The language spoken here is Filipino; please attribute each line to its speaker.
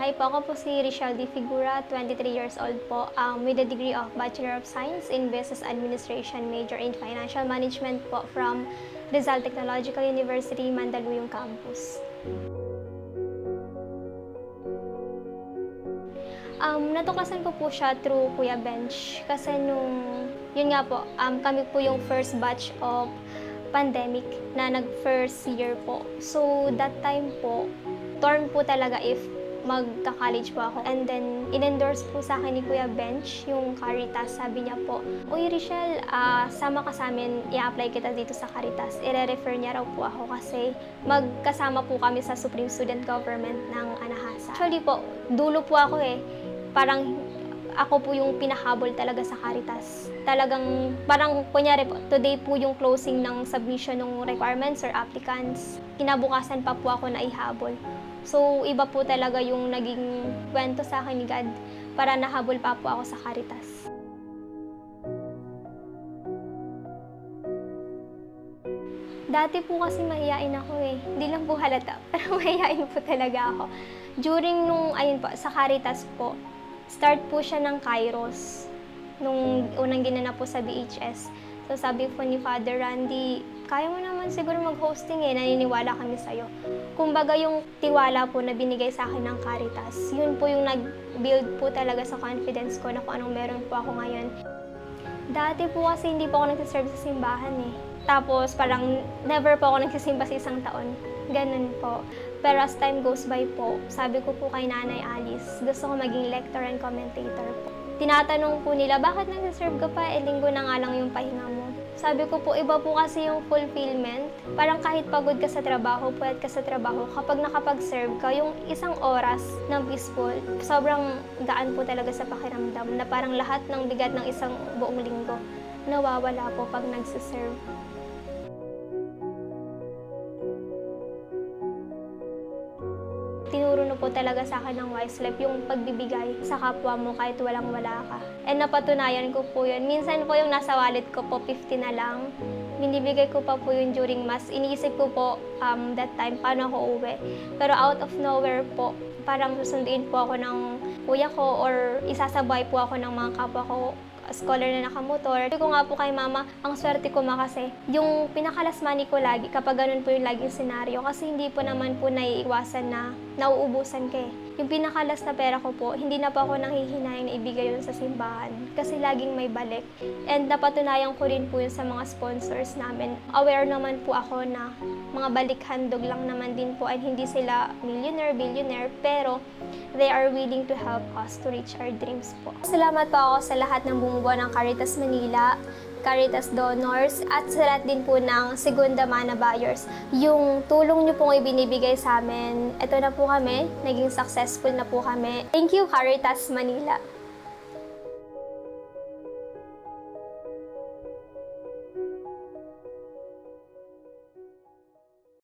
Speaker 1: Hi po, ako po si Richelle D. Figura, 23 years old po, with a degree of Bachelor of Science in Business Administration, major in Financial Management po from Rizal Technological University, Mandaluyong Campus. Natuklasan ko po siya through Kuya Bench kasi yun nga po, kami po yung first batch of pandemic na nag-first year po. So that time po, torn po talaga if magka-college po ako. And then, in-endorse po sa akin ni Kuya Bench yung Caritas. Sabi niya po, "Uy, Richelle, sama ka sa amin, i-apply kita dito sa Caritas." I-refer niya raw po ako kasi magkasama po kami sa Supreme Student Government ng Anahasa. Actually po, dulo po ako parang ako po yung pinahabol talaga sa Caritas. Talagang, parang kunyari po, today po yung closing ng submission ng requirements or applicants. Kinabukasan pa po ako na ihabol. So, iba po talaga yung naging kwento sa akin ni God para nahabol pa po ako sa Caritas. Dati po kasi mahiyain ako Hindi lang po halata, pero mahiyain po talaga ako. During ayun po, sa Caritas po, start po siya ng Kairos, nung unang ginanap po sa BHS. So sabi po ni Father Randy, "Kaya mo naman siguro mag-hosting naniniwala kami sa'yo." Kumbaga yung tiwala po na binigay sa akin ng Caritas, yun po yung nag-build po talaga sa confidence ko na kung anong meron po ako ngayon. Dati po kasi hindi po ako nagsiserve sa simbahan Tapos parang never po ako nagsisimba sa isang taon. Ganun po. Pero as time goes by po, sabi ko po kay Nanay Alice, gusto ko maging lector and commentator po. Tinatanong po nila, "Bakit nagsiserve ka pa? Linggo na nga lang yung pahinga mo." Sabi ko po, iba po kasi yung fulfillment. Parang kahit pagod ka sa trabaho, puyat ka sa trabaho, kapag nakapag-serve ka, yung isang oras ng peaceful, sobrang gaan po talaga sa pakiramdam na parang lahat ng bigat ng isang buong linggo nawawala po pag nagsiserve. Tinuro na po talaga sa akin ng Wise Life yung pagbibigay sa kapwa mo kahit walang-wala ka. And napatunayan ko po yun. Minsan po yung nasa wallet ko po, 50 na lang. Binibigay ko pa po yun during mass. Iniisip ko po that time paano ako uuwi. Pero out of nowhere po, parang susunduin po ako ng kuya ko or isasabay po ako ng mga kapwa ko, scholar na nakamotor. Sabi ko nga po kay Mama, ang swerte ko kasi yung pinaka-last money ko lagi kapag ganun po yung laging senaryo kasi hindi po naman po naiiwasan na nauubusan ka Yung pinaka-last na pera ko po, hindi na po ako nanghihinayang na ibigay yun sa simbahan kasi laging may balik. And napatunayan ko rin po yun sa mga sponsors namin. Aware naman po ako na mga balik-handog lang naman din po and hindi sila millionaire, billionaire, pero they are willing to help us to reach our dreams po. Salamat po ako sa lahat ng bumubuo ng Caritas Manila, Caritas donors, at sa lahat din po ng Segunda Mana buyers. Yung tulong nyo pong ibinibigay sa amin, ito na po kami, naging successful na po kami. Thank you, Caritas Manila.